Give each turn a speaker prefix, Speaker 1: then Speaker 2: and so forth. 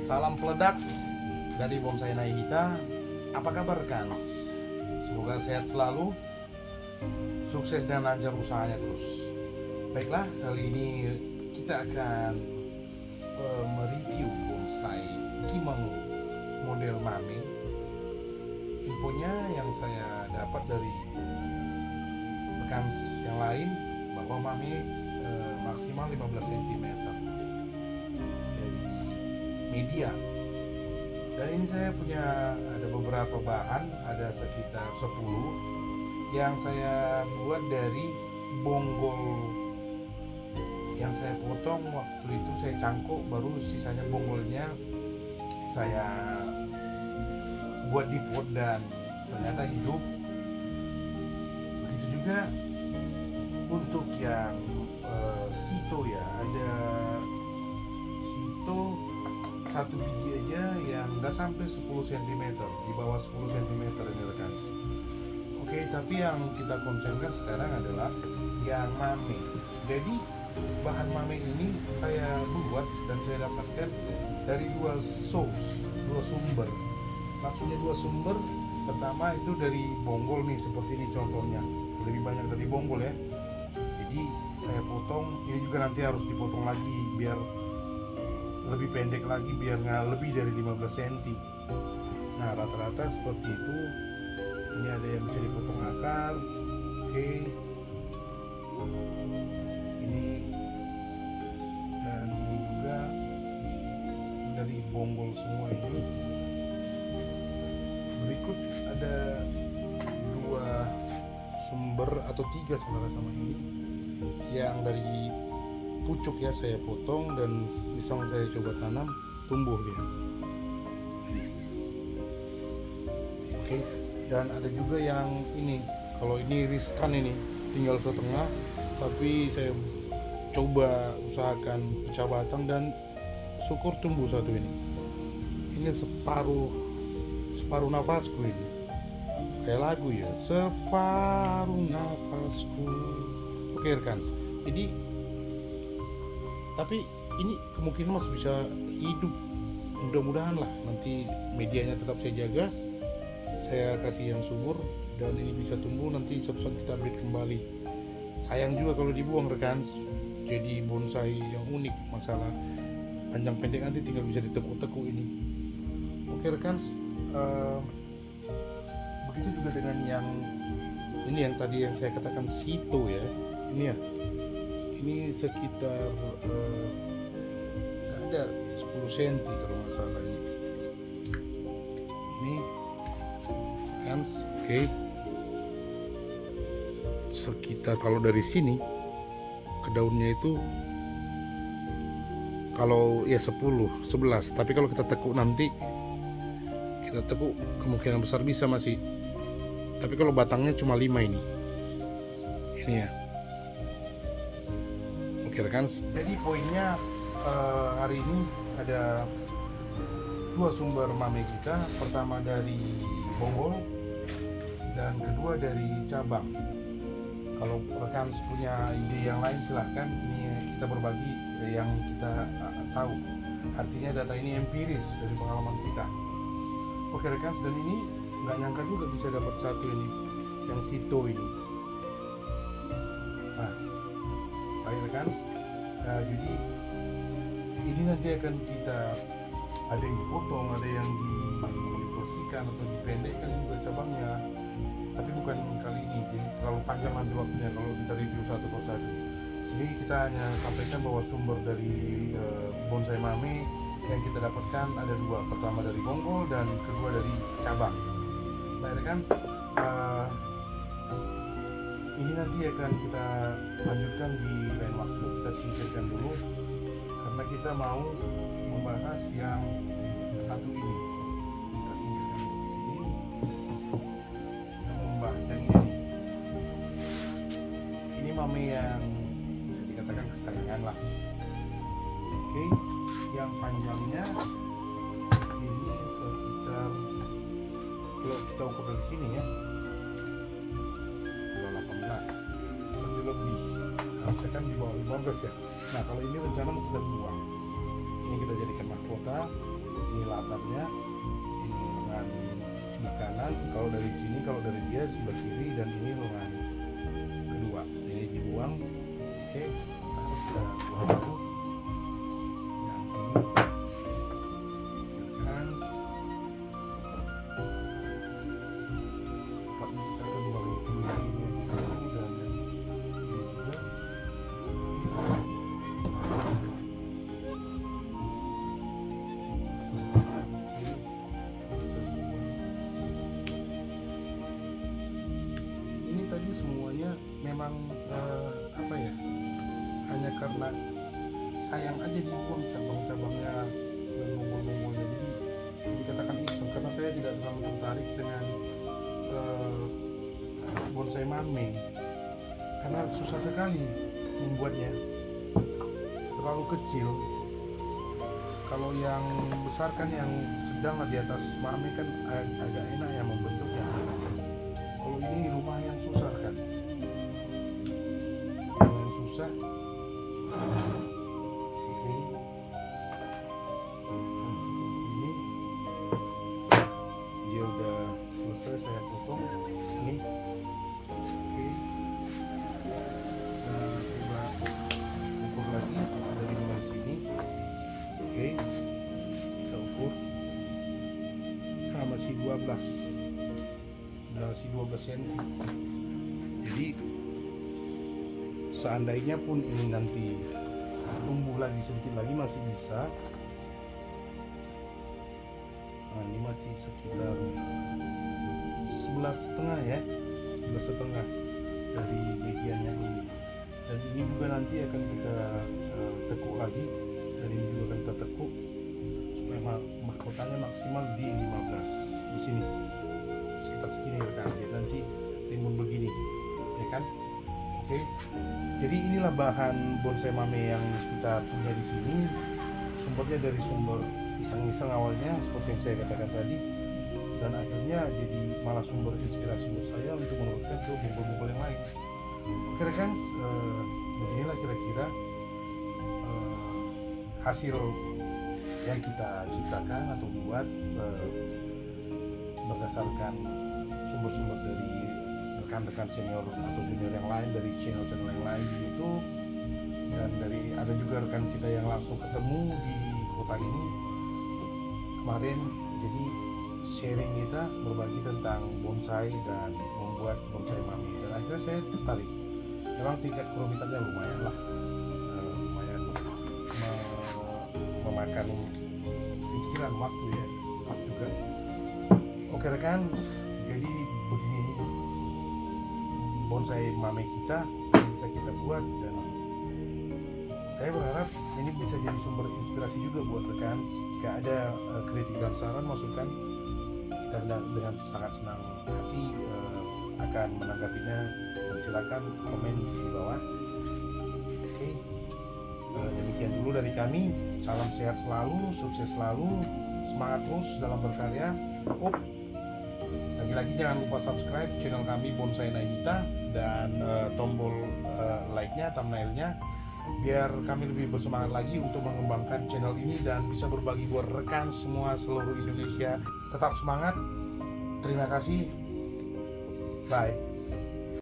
Speaker 1: Salam Pledaks dari Bonsai Nahita. Apa kabar Kans? Semoga sehat selalu, sukses dan lancar usahanya terus. Baiklah, kali ini kita akan mereview bonsai Kimangu model Mame. Infonya yang saya dapat dari rekan yang lain bahwa Mame maksimal 15 cm dari media. Dan ini saya punya ada beberapa bahan, ada sekitar 10 yang saya buat dari bonggol yang saya potong waktu itu, saya cangkok, baru sisanya bonggolnya saya buat di pot dan ternyata hidup. Begitu juga untuk yang sito ya, ada sito satu biji aja yang nggak sampai 10 cm, di bawah 10 cm ini rekan. Oke, tapi yang kita concernkan sekarang adalah yang Mame. Jadi bahan Mame ini saya buat dan saya dapatkan dari dua sumber. Maksudnya dua sumber. Pertama itu dari bonggol nih, seperti ini contohnya, lebih banyak dari bonggol ya. Jadi saya potong, ini juga nanti harus dipotong lagi biar lebih pendek lagi, biar nggak lebih dari 15 cm. Nah, rata-rata seperti itu. Ini ada yang bisa dipotong akar. Oke, ini dan ini juga dari bonggol semua ini. Berikut ada dua sumber atau tiga sebenarnya sama ini, yang dari pucuk ya saya potong dan iseng saya coba tanam, tumbuh dia. Oke, dan ada juga yang ini, kalau ini riskan, ini tinggal setengah, tapi saya coba usahakan pecah batang dan syukur tumbuh satu ini. Ini separuh nafasku ini, kayak lagu ya, separuh nafasku. Oke rekan, jadi tapi ini kemungkinan masih bisa hidup, mudah-mudahan lah. Nanti medianya tetap saya jaga, saya kasih yang subur dan ini bisa tumbuh. Nanti suatu saat kita update kembali. Sayang juga kalau dibuang rekan, jadi bonsai yang unik. Masalah panjang pendek nanti tinggal bisa ditekuk-tekuk ini. Oke rekan, begitu juga dengan yang ini, yang tadi yang saya katakan sito ya, ini ya, ini sekitar ada 10 cm kalau nggak salah ini kan. Oke, sekitar kalau dari sini ke daunnya itu kalau ya 10-11, tapi kalau kita tekuk nanti, kita tekuk kemungkinan besar bisa masih, tapi kalau batangnya cuma 5 ini ya. Oke rekan, jadi poinnya hari ini ada dua sumber Mame kita. Pertama dari bonggol dan kedua dari cabang. Kalau rekan punya ide yang lain silahkan, ini kita berbagi yang kita tahu. Artinya data ini empiris dari pengalaman kita. Oke rekan, dan ini nggak nyangka juga bisa dapat satu ini, yang sito ini. Nah, baik rekan, jadi ini nanti akan kita, ada yang dipotong, ada yang dibersihkan atau dipendekkan juga cabangnya, tapi bukan kali ini, jadi terlalu panjang nanti waktunya kalau kita review satu persatu. Jadi kita hanya sampaikan bahwa sumber dari bonsai Mame yang kita dapatkan ada dua, pertama dari bonggol dan kedua dari cabang. Baik rekan, ini nanti akan kita lanjutkan di lain waktu. Kita singkirkan dulu karena kita mau membahas yang satu ini. Kita singkirkan di sini. Kita membahas yang ini. Ini Mame yang bisa dikatakan kesayangan lah. Oke, yang panjangnya ini sekitar, kalau kita ukur dari sini ya, 18 masih lebih, harusnya kan di bawah 15 ya. Nah kalau ini rencana mau kita buang, ini kita jadikan mahkota Ini latapnya, ini lengan sebelah kanan. Kalau dari sini, kalau dari dia sebelah kiri, dan ini lengan kedua. Ini dibuang. Oke, harus kita buang dulu. Yang ini kan kita akan buang dulu ini dan ini juga. Ini tadi semuanya memang apa ya, hanya karena sayang aja dibuang cabang-cabangnya dan nongol-nongolnya, jadi dikatakan iseng karena saya tidak terlalu tertarik dengan bonsai mame karena susah sekali membuatnya, terlalu kecil. Kalau yang besar kan, yang sedang lah di atas mame kan agak enak ya membentuknya. Kalau ini lumayan susah kan, lumayan susah. Oke, ini dia udah selesai, saya potong ini. Oke, nah coba ukur lagi dari mulai sini. Oke, kita ukur. Nah, masih 12 cm. Jadi seandainya pun ini nanti tumbuh lagi sedikit lagi masih bisa. Nah, ini masih sekitar 11,5 ya, 11,5 dari bagiannya ini. Dan ini juga nanti akan kita tekuk lagi, dan ini juga akan kita tekuk supaya mahkotanya maksimal di 15 di sini, sekitar segini rekan. Jadi nanti timbul begini, ya kan? Oke, jadi inilah bahan bonsai mame yang kita punya di sini. Sumbernya dari sumber iseng-iseng awalnya seperti yang saya katakan tadi, dan akhirnya jadi malah sumber inspirasi buat saya untuk meneruskan ke bungkul-bungkul yang lain. Oke rekan, beginilah kira-kira hasil yang kita ciptakan atau buat berdasarkan sumber-sumber dari rekan-rekan senior atau junior yang lain, dari channel-channel yang lain di YouTube, dan dari ada juga rekan kita yang langsung ketemu di kota ini kemarin. Jadi sharing kita berbagi tentang bonsai dan membuat bonsai mame, dan akhirnya saya tertarik. Memang tingkat kerumitannya lumayan lah, lumayan memakan pikiran, waktu ya, juga. Oke rekan, jadi begini bonsai mame kita yang bisa kita buat, dan saya berharap ini bisa jadi sumber inspirasi juga buat rekan. Jika ada kritik dan saran, masukan, kita dengan sangat senang hati akan menanggapinya, dan silakan komen di bawah. Oke, demikian dulu dari kami. Salam sehat selalu, sukses selalu, semangat terus dalam berkarya. Lagi-lagi jangan lupa subscribe channel kami Bonsai Nagita, dan tombol like-nya, thumbnail-nya, biar kami lebih bersemangat lagi untuk mengembangkan channel ini dan bisa berbagi buat rekan semua seluruh Indonesia. Tetap semangat. Terima kasih. Bye.